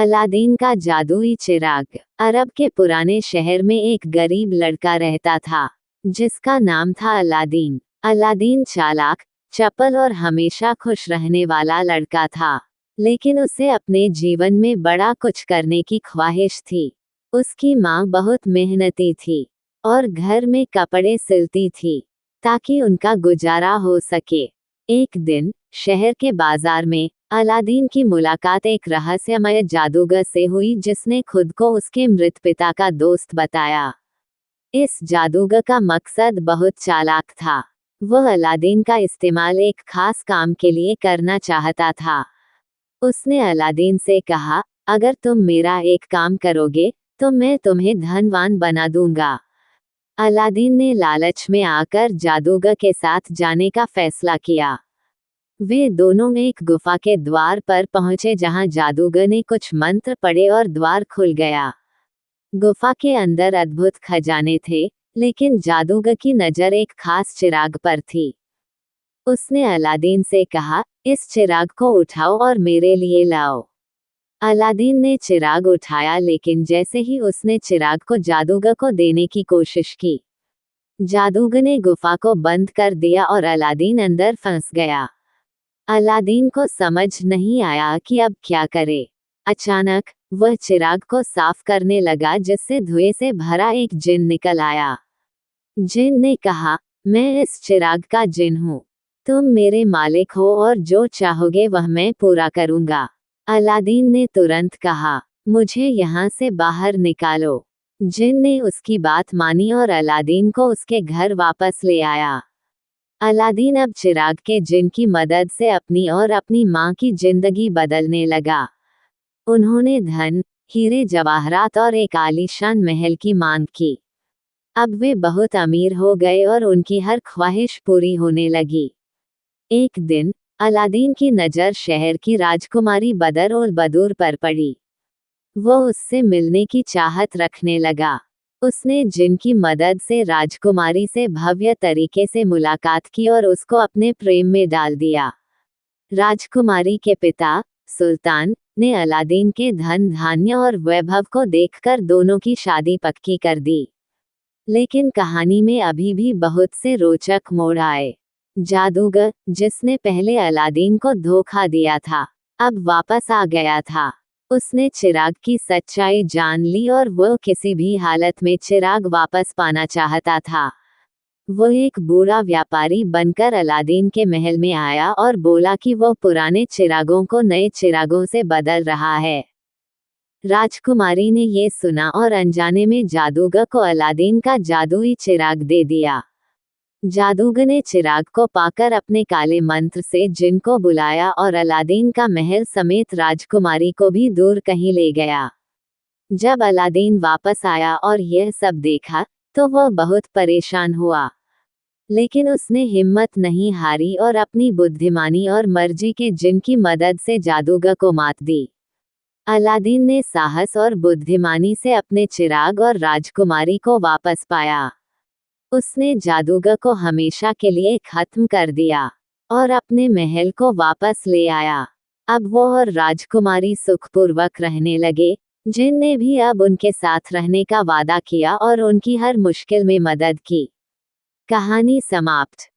Aladdin का जादुई चिराग। अरब के पुराने शहर में एक गरीब लड़का रहता था जिसका नाम था अलादीन। अलादीन चालाक, चपल और हमेशा खुश रहने वाला लड़का था, लेकिन उसे अपने जीवन में बड़ा कुछ करने की ख्वाहिश थी। उसकी माँ बहुत मेहनती थी और घर में कपड़े सिलती थी ताकि उनका गुजारा हो सके। एक दिन शहर के बाजार में अलादीन की मुलाकात एक रहस्यमय जादूगर से हुई जिसने खुद को उसके मृत पिता का दोस्त बताया। इस जादूगर का मकसद बहुत चालाक था। वह अलादीन का इस्तेमाल एक खास काम के लिए करना चाहता था। उसने अलादीन से कहा, अगर तुम मेरा एक काम करोगे तो मैं तुम्हें धनवान बना दूंगा। अलादीन ने लालच में आकर जादूगर के साथ जाने का फैसला किया। वे दोनों एक गुफा के द्वार पर पहुंचे जहां जादूगर ने कुछ मंत्र पढ़े और द्वार खुल गया। गुफा के अंदर अद्भुत खजाने थे, लेकिन जादूगर की नजर एक खास चिराग पर थी। उसने अलादीन से कहा, इस चिराग को उठाओ और मेरे लिए लाओ। अलादीन ने चिराग उठाया, लेकिन जैसे ही उसने चिराग को जादूगर को देने की कोशिश की, जादूगर ने गुफा को बंद कर दिया और अलादीन अंदर फंस गया। अलादीन को समझ नहीं आया कि अब क्या करे। अचानक वह चिराग को साफ करने लगा जिससे धुएं से भरा एक जिन निकल आया। जिन ने कहा, मैं इस चिराग का जिन हूँ। तुम मेरे मालिक हो और जो चाहोगे वह मैं पूरा करूँगा। अलादीन ने तुरंत कहा, मुझे यहाँ से बाहर निकालो। जिन ने उसकी बात मानी और अलादीन को उसके घर वापस ले आया। अलादीन अब चिराग के जिन की मदद से अपनी और अपनी माँ की जिंदगी बदलने लगा। उन्होंने धन, हीरे जवाहरात और एक आलीशान महल की मांग की। अब वे बहुत अमीर हो गए और उनकी हर ख्वाहिश पूरी होने लगी। एक दिन अलादीन की नज़र शहर की राजकुमारी बदर उल बदूर पर पड़ी। वो उससे मिलने की चाहत रखने लगा। उसने जिन की मदद से राजकुमारी से भव्य तरीके से मुलाकात की और उसको अपने प्रेम में डाल दिया। राजकुमारी के पिता सुल्तान ने अलादीन के धन धान्य और वैभव को देखकर दोनों की शादी पक्की कर दी। लेकिन कहानी में अभी भी बहुत से रोचक मोड़ आए। जादूगर, जिसने पहले अलादीन को धोखा दिया था, अब वापस आ गया था। उसने चिराग की सच्चाई जान ली और वह किसी भी हालत में चिराग वापस पाना चाहता था। वह एक बूढ़ा व्यापारी बनकर अलादीन के महल में आया और बोला कि वह पुराने चिरागों को नए चिरागों से बदल रहा है। राजकुमारी ने ये सुना और अनजाने में जादूगर को अलादीन का जादुई चिराग दे दिया। जादूगर ने चिराग को पाकर अपने काले मंत्र से जिन को बुलाया और अलादीन का महल समेत राजकुमारी को भी दूर कहीं ले गया। जब अलादीन वापस आया और यह सब देखा तो वह बहुत परेशान हुआ, लेकिन उसने हिम्मत नहीं हारी और अपनी बुद्धिमानी और मर्जी के जिन की मदद से जादूगर को मात दी। अलादीन ने साहस और बुद्धिमानी से अपने चिराग और राजकुमारी को वापस पाया। उसने जादूगर को हमेशा के लिए खत्म कर दिया और अपने महल को वापस ले आया। अब वो और राजकुमारी सुखपूर्वक रहने लगे। जिन ने भी अब उनके साथ रहने का वादा किया और उनकी हर मुश्किल में मदद की। कहानी समाप्त।